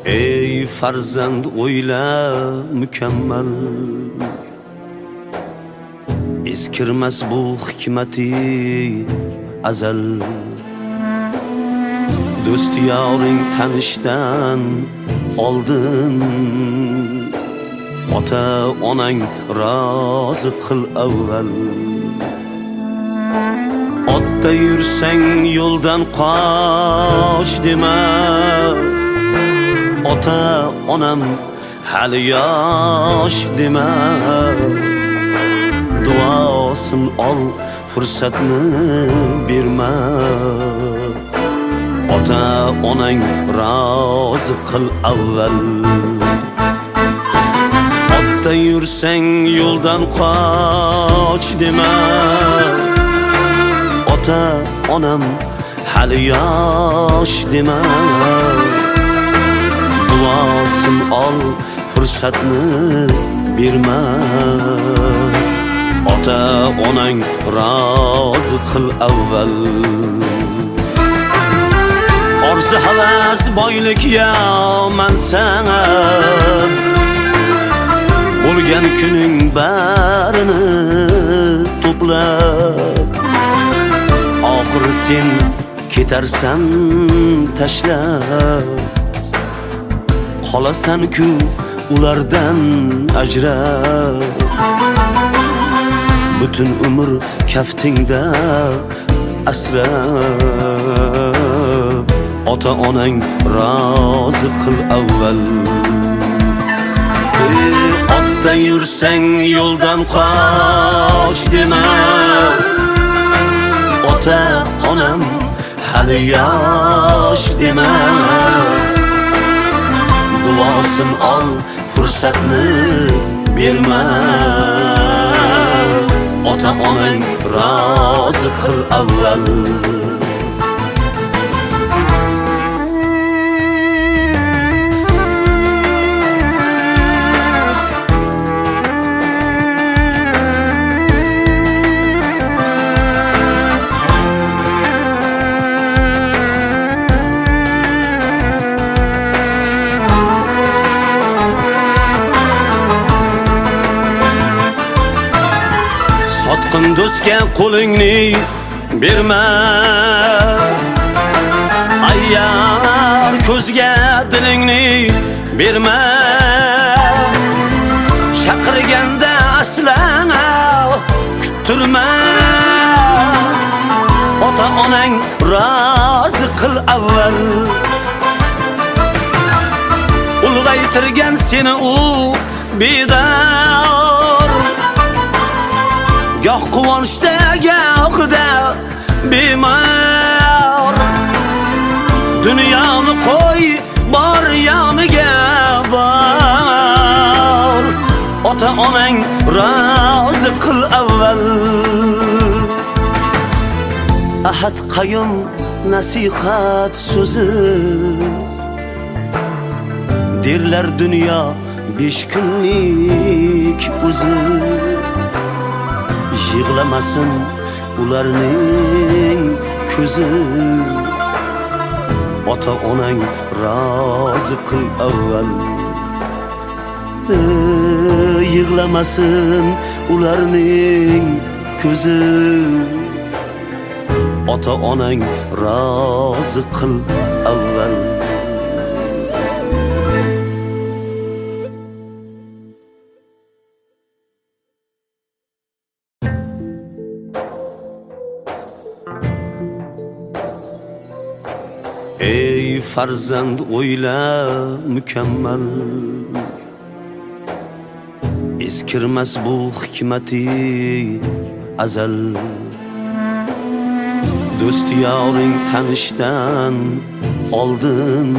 Ey farzand o'yla mukammal, eskirmas bu hikmati azal. Do'st yoring tanishdan oldin, ota onang rozi qil avval. Otda yursang yo'ldan qoch dema, ota onam hali yosh dema. Duosin ol, fursatni berma, ota onang rozi qil avval. Otda yursang yo'ldan qoch dema, ota onam hali yosh dema. Duosin ol, fursatni berma, ota onang rozi qil avval. Orzu havas boylik ya mansana, bo'lgan kuning barini to'plab. Oxiri sen ketarsan tashlab, qolasan-ku ulardan ajrab. Butun umr kaftingda asrab, ota onang rozi qil avval. Otda yursang yo'ldan qoch dema, ota onam hali yosh dema. Duosin ol, fursatni berma, ota onang rozi qil avval. Sotqin do'stga qo'lingni berma, ayyar ko'zga dilingni berma. Chaqirganda aslan kuttirma, ota onang rozi qil avval. Ulg'aytirgan seni u bedor, goh quvonchda gohida bemor. Dunyoni qo'y bor yoniga bor, ota onang rozi qil avval. Ahad qayyum nasihat so'zi, derlar dunyo 5 kunlik o'zi. Yig'lamasin ularning ko'zi, ota onang rozi qil avval. Yig'lamasin ularning ko'zi, ota onang rozi qil avval. Ey farzand o'yla mukammal, eskirmas bu hikmati azal. Do'st yoring tanishdan oldin,